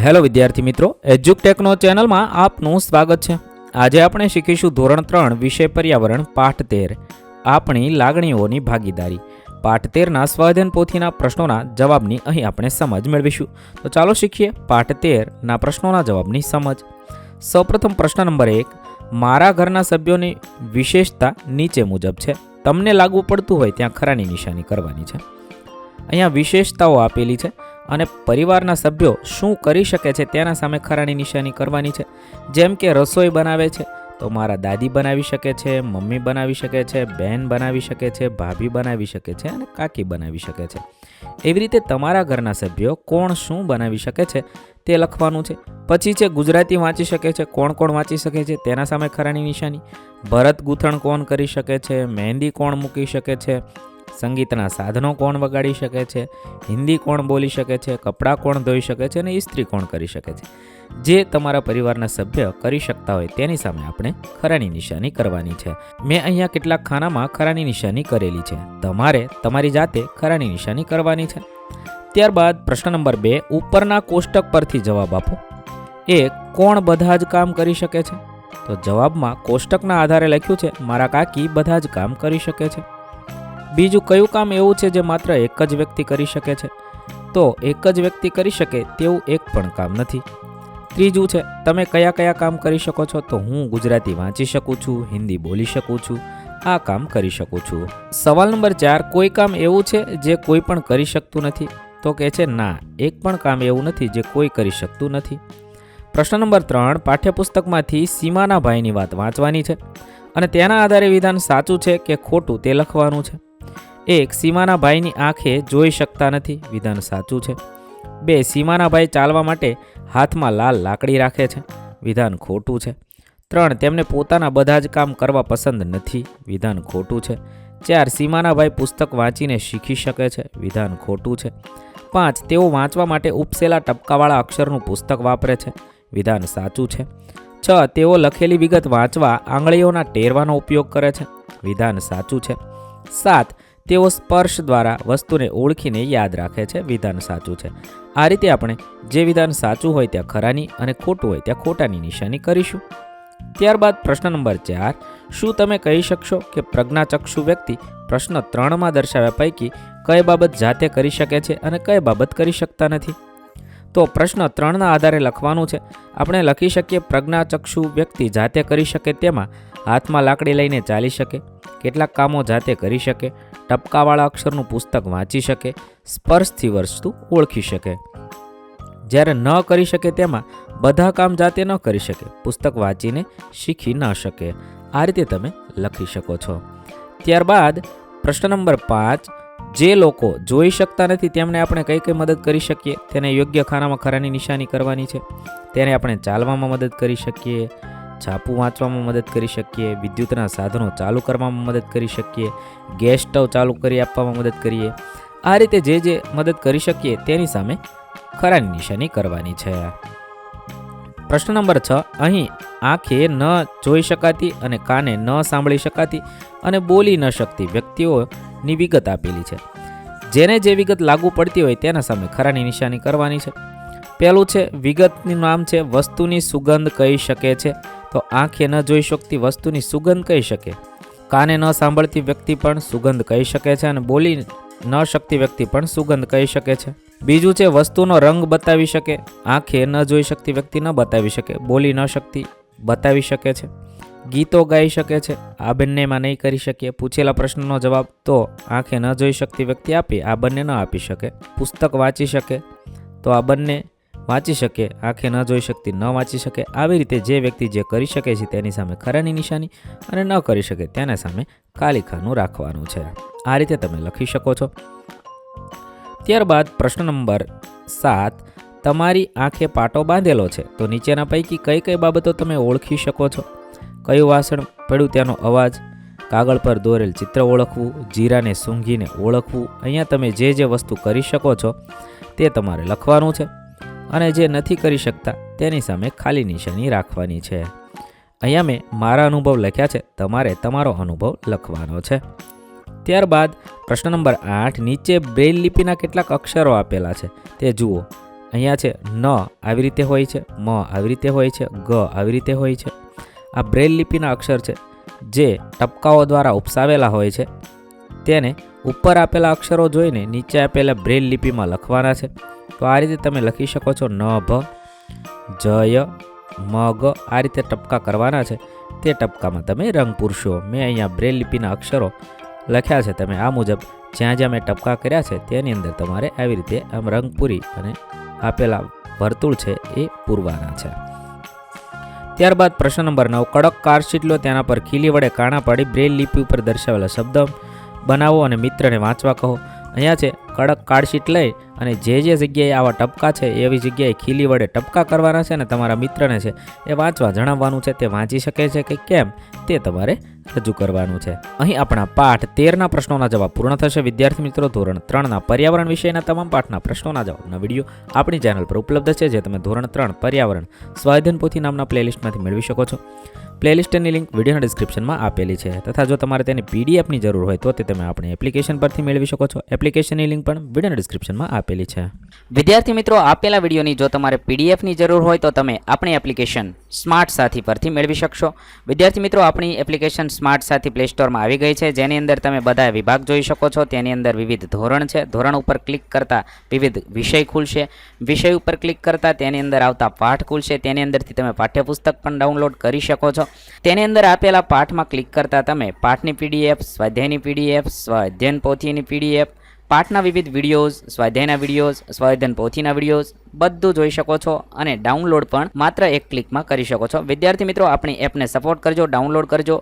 Hello વિદ્યાર્થી મિત્રો, એજ્યુકટેકનો ચેનલમાં આપનું સ્વાગત છે। આજે આપણે શીખીશું ધોરણ 3 વિષય પર્યાવરણ પાઠ 13 આપણી લાગણીઓની ભાગીદારી। પાઠ 13ના સ્વાધ્યાયન પોથીના પ્રશ્નોના જવાબની અહીં આપણે સમજ મેળવીશું। તો ચાલો શીખીએ પાઠ 13ના પ્રશ્નોના જવાબની સમજ। સૌપ્રથમ પ્રશ્ન નંબર 1, મારા ઘરના સભ્યોની વિશેષતા નીચે મુજબ છે। તમને લાગુ પડતું હોય ત્યાં ખરાની નિશાની કરવાની છે। અહીંયા વિશેષતાઓ આપેલી છે અને પરિવારના સભ્યો શું કરી શકે છે તેના સામે ખરાની નિશાની કરવાની છે। જેમ કે રસોઈ બનાવે છે તો મારા દાદી બનાવી શકે છે, મમ્મી બનાવી શકે છે, બહેન બનાવી શકે છે, ભાભી બનાવી શકે છે અને કાકી બનાવી શકે છે। એવી રીતે તમારા ઘરના સભ્યો કોણ શું બનાવી શકે છે તે લખવાનું છે। પછી છે ગુજરાતી વાંચી શકે છે, કોણ કોણ વાંચી શકે છે તેના સામે ખરાની નિશાની। ભરત ગૂંથણ કોણ કરી શકે છે, મહેંદી કોણ મૂકી શકે છે, સંગીતના સાધનો કોણ વગાડી શકે છે, હિન્દી કોણ બોલી શકે છે, કપડાં કોણ ધોઈ શકે છે અને ઇસ્ત્રી કોણ કરી શકે છે। જે તમારા પરિવારના સભ્ય કરી શકતા હોય તેની સામે આપણે ખરાની નિશાની કરવાની છે। મેં અહીંયા કેટલાક ખાનામાં ખરાની નિશાની કરેલી છે, તમારે તમારી જાતે ખરાની નિશાની કરવાની છે। ત્યારબાદ પ્રશ્ન નંબર 2, ઉપરના કોષ્ટક પરથી જવાબ આપો। 1, કોણ બધા જ કામ કરી શકે છે? તો જવાબમાં કોષ્ટકના આધારે લખ્યું છે મારા કાકી બધા જ કામ કરી શકે છે। બીજું, કયું કામ એવું છે જે માત્ર એક જ વ્યક્તિ કરી શકે છે? તો એક જ વ્યક્તિ કરી શકે તેવું એક પણ કામ નથી। ત્રીજું છે, તમે કયા કયા કામ કરી શકો છો? તો હું ગુજરાતી વાંચી શકું છું, હિન્દી બોલી શકું છું, આ કામ કરી શકું છું। સવાલ નંબર 4, કોઈ કામ એવું છે જે કોઈ પણ કરી શકતું નથી? તો કહે છે ના, એક પણ કામ એવું નથી જે કોઈ કરી શકતું નથી। પ્રશ્ન નંબર 3, પાઠ્યપુસ્તકમાંથી સીમાના ભાઈની વાત વાંચવાની છે અને તેના આધારે વિધાન સાચું છે કે ખોટું તે લખવાનું છે। 1, સીમાના ભાઈની આંખે જોઈ શકતા નથી, વિધાન સાચું છે। 2, સીમાના ભાઈ ચાલવા માટે હાથમાં લાલ લાકડી રાખે છે, વિધાન ખોટું છે। 3, તેમને પોતાના બધા જ કામ કરવા પસંદ નથી, વિધાન ખોટું છે। 4, સીમાના ભાઈ પુસ્તક વાંચીને શીખી શકે છે, વિધાન ખોટું છે। 5, તેઓ વાંચવા માટે ઉપસેલા ટપકાવાળા અક્ષરનું પુસ્તક વાપરે છે, વિધાન સાચું છે। 6, તેઓ લખેલી વિગત વાંચવા આંગળીઓના ટેરવાનો ઉપયોગ કરે છે, વિધાન સાચું છે। 7, તેઓ સ્પર્શ દ્વારા વસ્તુને ઓળખીને યાદ રાખે છે, વિધાન સાચું છે। આ રીતે આપણે જે વિધાન સાચું હોય ત્યાં ખરાની અને ખોટું હોય ત્યાં ખોટાની નિશાની કરીશું। ત્યારબાદ પ્રશ્ન નંબર 4, શું તમે કહી શકશો કે પ્રજ્ઞાચક્ષુ વ્યક્તિ પ્રશ્ન 3માં દર્શાવ્યા પૈકી કઈ બાબત જાતે કરી શકે છે અને કઈ બાબત કરી શકતા નથી? તો પ્રશ્ન 3ના આધારે લખવાનું છે। આપણે લખી શકીએ પ્રજ્ઞાચક્ષુ વ્યક્તિ જાતે કરી શકે તેમાં હાથમાં લાકડી લઈને ચાલી શકે, કેટલાક કામો જાતે કરી શકે, ટપકાવાળા અક્ષરનું પુસ્તક વાંચી શકે, સ્પર્શથી વસ્તુ ઓળખી શકે। જ્યારે ન કરી શકે તેમાં બધા કામ જાતે ન કરી શકે, પુસ્તક વાંચીને શીખી ન શકે। આ રીતે તમે લખી શકો છો। ત્યારબાદ પ્રશ્ન નંબર 5, જે લોકો જોઈ શકતા નથી તેમને આપણે કઈ કઈ મદદ કરી શકીએ? તેને યોગ્ય ખાનામાં ખરાની નિશાની કરવાની છે। તેને આપણે ચાલવામાં મદદ કરી શકીએ, છાપું વાંચવામાં મદદ કરી શકીએ, વિદ્યુતના સાધનો ચાલુ કરવામાં મદદ કરી શકીએ, ગેસ સ્ટવ ચાલુ કરી આપવામાં મદદ કરીએ। આ રીતે જે મદદ કરી શકીએ તેની સામે ખરાની નિશાની કરવાની છે। પ્રશ્ન નંબર 6, અહીં આંખે ન જોઈ શકાતી અને કાને ન સાંભળી શકાતી અને બોલી ન શકતી વ્યક્તિઓની વિગત આપેલી છે। જેને જે વિગત લાગુ પડતી હોય તેના સામે ખરાની નિશાની કરવાની છે। પહેલું છે, વિગતનું નામ છે વસ્તુની સુગંધ કહી શકે છે, તો આંખે ન જોઈ શકતી વસ્તુની સુગંધ કહી શકે, કાને ન સાંભળતી વ્યક્તિ પણ સુગંધ કહી શકે છે અને બોલી ન શકતી વ્યક્તિ પણ સુગંધ કહી શકે છે। બીજું છે, વસ્તુનો રંગ બતાવી શકે, આંખે ન જોઈ શકતી વ્યક્તિ ન બતાવી શકે, બોલી ન શકતી બતાવી શકે છે। ગીતો ગાઈ શકે છે, આ બંનેમાં નહીં કરી શકીએ। પૂછેલા પ્રશ્નનો જવાબ તો આંખે ન જોઈ શકતી વ્યક્તિ આપી, આ બંને ન આપી શકે। પુસ્તક વાંચી શકે, તો આ બંને વાંચી શકે, આંખે ન જોઈ શકતી ન વાંચી શકે। આવી રીતે જે વ્યક્તિ જે કરી શકે છે તેની સામે ખરાની નિશાની અને ન કરી શકે તેના સામે ખાલી ખાનું રાખવાનું છે। આ રીતે તમે લખી શકો છો। ત્યારબાદ પ્રશ્ન નંબર 7, તમારી આંખે પાટો બાંધેલો છે, તો નીચેના પૈકી કઈ કઈ બાબતો તમે ઓળખી શકો છો? કયું વાસણ પડ્યું તેનો અવાજ, કાગળ પર દોરેલ ચિત્ર ઓળખવું, જીરાને સૂંઘીને ઓળખવું। અહીંયા તમે જે વસ્તુ કરી શકો છો તે તમારે લખવાનું છે અને જે નથી કરી શકતા તેની સામે ખાલી નિશાની રાખવાની છે। અહીંયા મેં મારા અનુભવ લખ્યા છે, તમારે તમારો અનુભવ લખવાનો છે। ત્યારબાદ પ્રશ્ન નંબર 8, નીચે બ્રેઇલ લિપિના કેટલાક અક્ષરો આપેલા છે તે જુઓ। અહીંયા છે ન આવી રીતે હોય છે, મ આવી રીતે હોય છે, ગ આવી રીતે હોય છે. આ બ્રેલ લિપિના અક્ષર છે જે ટપકાઓ દ્વારા ઉપસાવેલા હોય છે. તેને ઉપર આપેલા અક્ષરો જોઈને નીચે આપેલા બ્રેલ લિપિમાં લખવાના છે. તો આ રીતે તમે લખી શકો છો ન ભ જય મ ગ. આ રીતે ટપકા કરવાના છે. તે ટપકામાં તમે રંગ પૂરશો. મેં અહીંયા બ્રેલ લિપિના અક્ષરો લખ્યા છે. તમે આ મુજબ જ્યાં જ્યાં મેં ટપકા કર્યા છે તેની અંદર તમારે આવી રીતે આમ રંગ પૂરી અને આપેલા વર્તુળ છે એ પૂરવાના છે. ત્યારબાદ પ્રશ્ન નંબર 9, કડક કાર્ડશીટ લો, તેના પર ખીલી વડે કાણા પાડી બ્રેલ લિપિ ઉપર દર્શાવેલા શબ્દ બનાવો અને મિત્રને વાંચવા કહો. અહીંયા છે કડક કાર્ડશીટ લઈ અને જે જગ્યાએ આવા ટપકા છે એવી જગ્યાએ ખીલી વડે ટપકા કરવાના છે અને તમારા મિત્રને છે એ વાંચવા જણાવવાનું છે. તે વાંચી શકે છે કે કેમ તે તમારે રજૂ કરવાનું છે. અહીં આપણા પાઠ 13ના પ્રશ્નોના જવાબ પૂર્ણ થશે. વિદ્યાર્થી મિત્રો, ધોરણ 3ના પર્યાવરણ વિષયના તમામ પાઠના પ્રશ્નોના જવાબના વિડીયો આપણી ચેનલ પર ઉપલબ્ધ છે, જે તમે ધોરણ 3 પર્યાવરણ સ્વાધ્યાયન પોથી નામના પ્લેલિસ્ટમાંથી મેળવી શકો છો. પ્લેલિસ્ટની લિંક વિડીયોના ડિસ્ક્રિપ્શનમાં આપેલી છે. તથા જો તમારે તેની પીડીએફની જરૂર હોય તો તે તમે આપણી એપ્લિકેશન પરથી મેળવી શકો છો. એપ્લિકેશનની લિંક પણ વિડીયોના ડિસ્ક્રિપ્શનમાં આપેલી છે. વિદ્યાર્થી મિત્રો, આપેલા વિડીયોની જો તમારે પીડીએફની જરૂર હોય તો તમે આપણી એપ્લિકેશન સ્માર્ટ સાથી પરથી મેળવી શકશો. વિદ્યાર્થી મિત્રો, આપણી એપ્લિકેશન સ્માર્ટ સાથી પ્લે સ્ટોરમાં આવી ગઈ છે, જેની અંદર તમે બધા વિભાગ જોઈ શકો છો. તેની અંદર વિવિધ ધોરણ છે. ધોરણ ઉપર ક્લિક કરતાં વિવિધ વિષય ખુલશે. વિષય ઉપર ક્લિક કરતાં તેની અંદર આવતા પાઠ ખુલશે. તેની અંદરથી તમે પાઠ્યપુસ્તક પણ ડાઉનલોડ કરી શકો છો. તેની અંદર આપેલા પાઠમાં ક્લિક કરતાં તમે પાઠની પીડીએફ, સ્વાધ્યાયની પીડીએફ, સ્વાધ્યાયન પોથીની પીડીએફ, પાઠના વિવિધ વિડીયોઝ, સ્વાધ્યાયના વિડીયોઝ, સ્વાધ્યાયન પોથીના વિડીયોઝ બધું જોઈ શકો છો અને ડાઉનલોડ પણ માત્ર એક ક્લિકમાં કરી શકો છો. વિદ્યાર્થી મિત્રો, આપણી એપને સપોર્ટ કરજો, ડાઉનલોડ કરજો